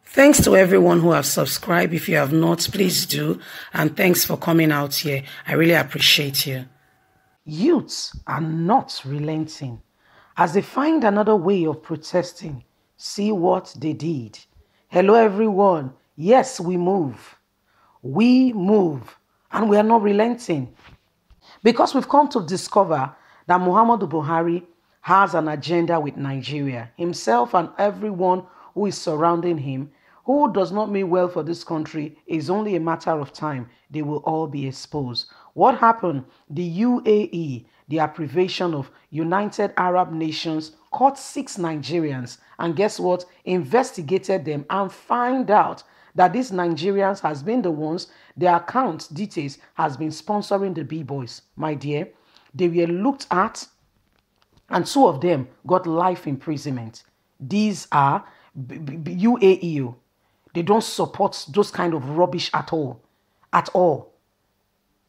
Thanks to everyone who have subscribed. If you have not, please do. And thanks for coming out here. I really appreciate you. Youths are not relenting. As they find another way of protesting, see what they did. Hello, everyone. Yes, we move. We move. And we are not relenting. Because we've come to discover that Muhammadu Buhari has an agenda with Nigeria. Himself and everyone who is surrounding him, who does not mean well for this country, is only a matter of time. They will all be exposed. What happened? The UAE, the abbreviation of United Arab Nations, caught 6 Nigerians. And guess what? Investigated them and find out that these Nigerians has been the ones, their account details has been sponsoring the B-boys. My dear, they were looked at and 2 of them got life imprisonment. These are UAE. They don't support those kind of rubbish at all. At all.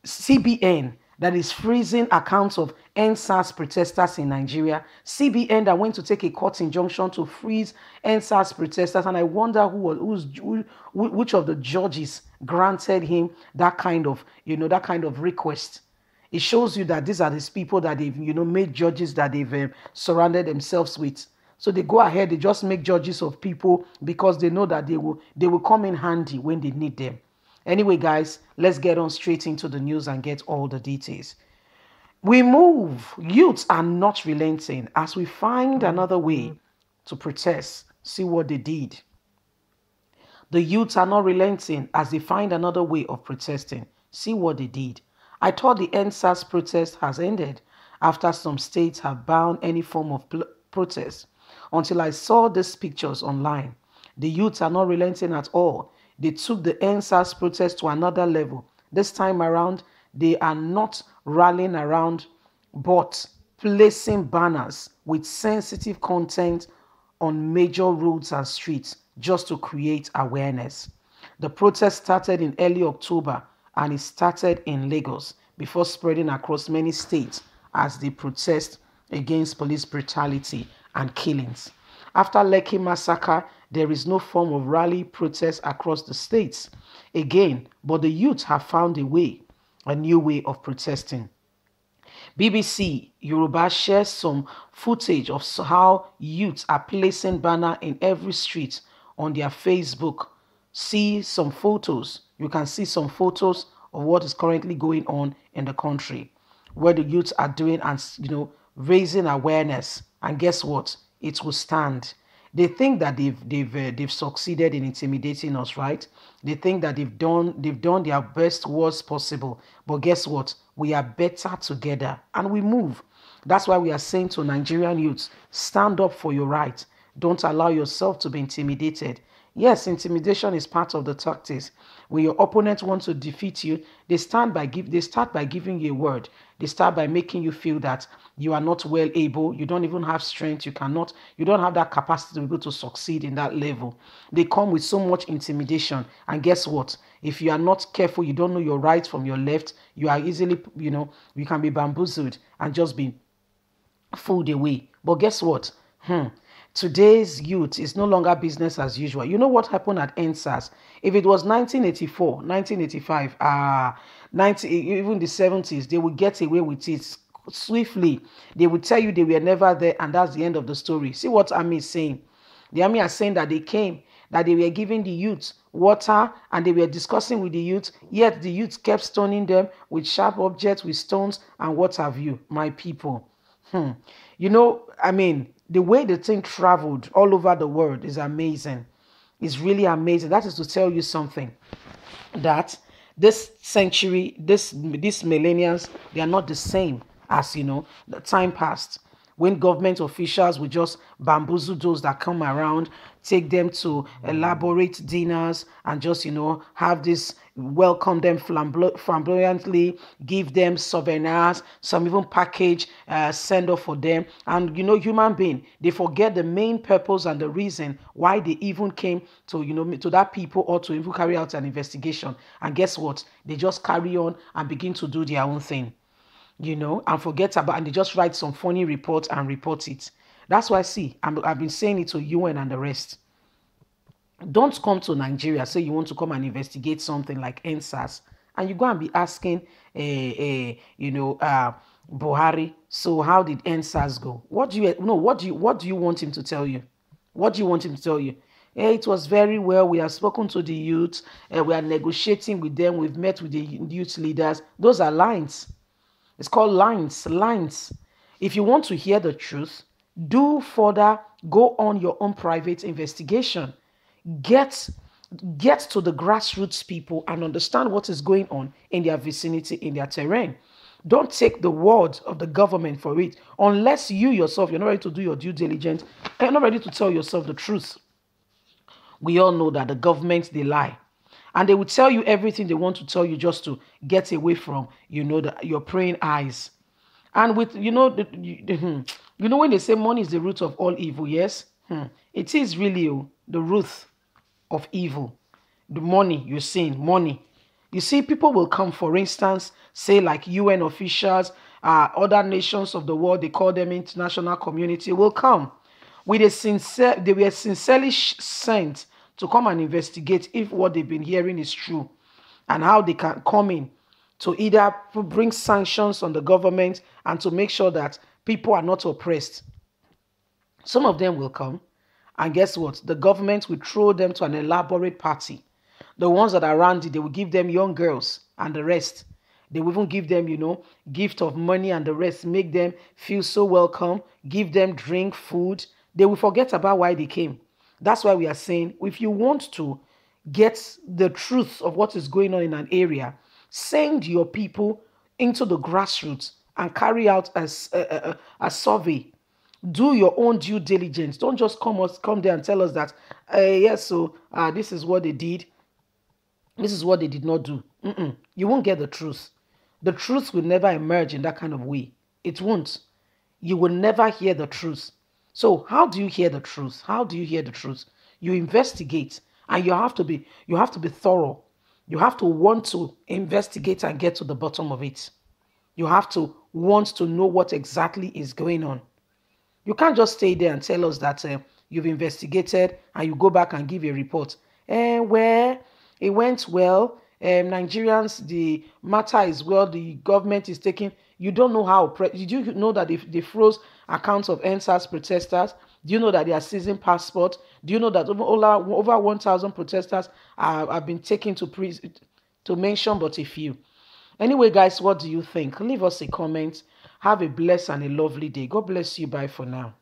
CBN, that is freezing accounts of Endsars protesters in Nigeria. CBN that went to take a court injunction to freeze Endsars protesters. And I wonder which of the judges granted him that kind of, that kind of request. It shows you that these are these people that they've, made judges that they've surrounded themselves with. So they go ahead, they just make judges of people because they know that they will come in handy when they need them. Anyway, guys, let's get on straight into the news and get all the details. We move. Youths are not relenting as we find another way to protest. See what they did. The youths are not relenting as they find another way of protesting. See what they did. I thought the Endsars protest has ended after some states have banned any form of protest. Until I saw these pictures online. The youths are not relenting at all. They took the Endsars protest to another level. This time around, they are not rallying around, but placing banners with sensitive content on major roads and streets just to create awareness. The protest started in early October and it started in Lagos before spreading across many states as they protest against police brutality and killings. After Lekki massacre, there is no form of rally protest across the states again, but the youth have found a new way of protesting. BBC Yoruba shares some footage of how youths are placing banners in every street on their Facebook. See some photos. You can see some photos of what is currently going on in the country, where the youths are doing and raising awareness. And guess what? It will stand. They think that they've succeeded in intimidating us, right? They think that they've done their best worst possible. But guess what? We are better together and we move. That's why we are saying to Nigerian youths, stand up for your right. Don't allow yourself to be intimidated. Yes, intimidation is part of the tactics. When your opponent wants to defeat you, they start by giving you a word. They start by making you feel that you are not well able, you don't even have strength, you don't have that capacity to be able to succeed in that level. They come with so much intimidation. And guess what? If you are not careful, you don't know your right from your left, you are easily, you can be bamboozled and just be fooled away. But guess what? Today's youth is no longer business as usual. You know what happened at Endsars? If it was 1984, 1985, even the 70s, they would get away with it swiftly. They would tell you they were never there, and that's the end of the story. See what army is saying? The army are saying that they came, that they were giving the youth water, and they were discussing with the youth, yet the youth kept stoning them with sharp objects, with stones, and what have you, my people. The way the thing traveled all over the world is amazing. It's really amazing. That is to tell you something, that this century, these millennials, they are not the same as, the time past, when government officials would just bamboozle those that come around, take them to elaborate dinners and just, have this, welcome them flamboyantly, give them souvenirs, some even package, send off for them. And, human being, they forget the main purpose and the reason why they even came to, to that people, or to even carry out an investigation. And guess what? They just carry on and begin to do their own thing. and forget about, and they just write some funny report and report it. That's why, see, I've been saying it to UN and the rest. Don't come to Nigeria, say you want to come and investigate something like Endsars, and you go and be asking, Buhari. So how did Endsars go? What do you no? What do you want him to tell you? What do you want him to tell you? Hey, it was very well. We have spoken to the youth. We are negotiating with them. We've met with the youth leaders. Those are lines. It's called lines. Lines. If you want to hear the truth, do further. Go on your own private investigation. Get to the grassroots people and understand what is going on in their vicinity, in their terrain. Don't take the word of the government for it unless you yourself, you're not ready to do your due diligence and you're not ready to tell yourself the truth. We all know that the government, they lie. And they will tell you everything they want to tell you just to get away from, your praying eyes. And with, when they say money is the root of all evil, yes? It is really the root of evil. The money you're seeing, money. You see, people will come, for instance, say like UN officials, other nations of the world, they call them international community, will come with they were sincerely sent to come and investigate if what they've been hearing is true and how they can come in to either bring sanctions on the government and to make sure that people are not oppressed. Some of them will come, and guess what? The government will throw them to an elaborate party. The ones that are around it, they will give them young girls and the rest. They will even give them, gift of money and the rest, make them feel so welcome, give them drink, food. They will forget about why they came. That's why we are saying, if you want to get the truth of what is going on in an area, send your people into the grassroots and carry out a survey. Do your own due diligence. Don't just come there and tell us that, yes, so this is what they did. This is what they did not do. You won't get the truth. The truth will never emerge in that kind of way. It won't. You will never hear the truth. So how do you hear the truth? How do you hear the truth? You investigate, and you have to be thorough. You have to want to investigate and get to the bottom of it. You have to want to know what exactly is going on. You can't just stay there and tell us that you've investigated and you go back and give a report. Where it went well, Nigerians, the matter is well, the government is taking. You don't know how. Did you know that they froze accounts of Endsars protesters? Do you know that they are seizing passports? Do you know that over 1,000 protesters have been taken to prison, to mention but a few? Anyway, guys, what do you think? Leave us a comment. Have a blessed and a lovely day. God bless you. Bye for now.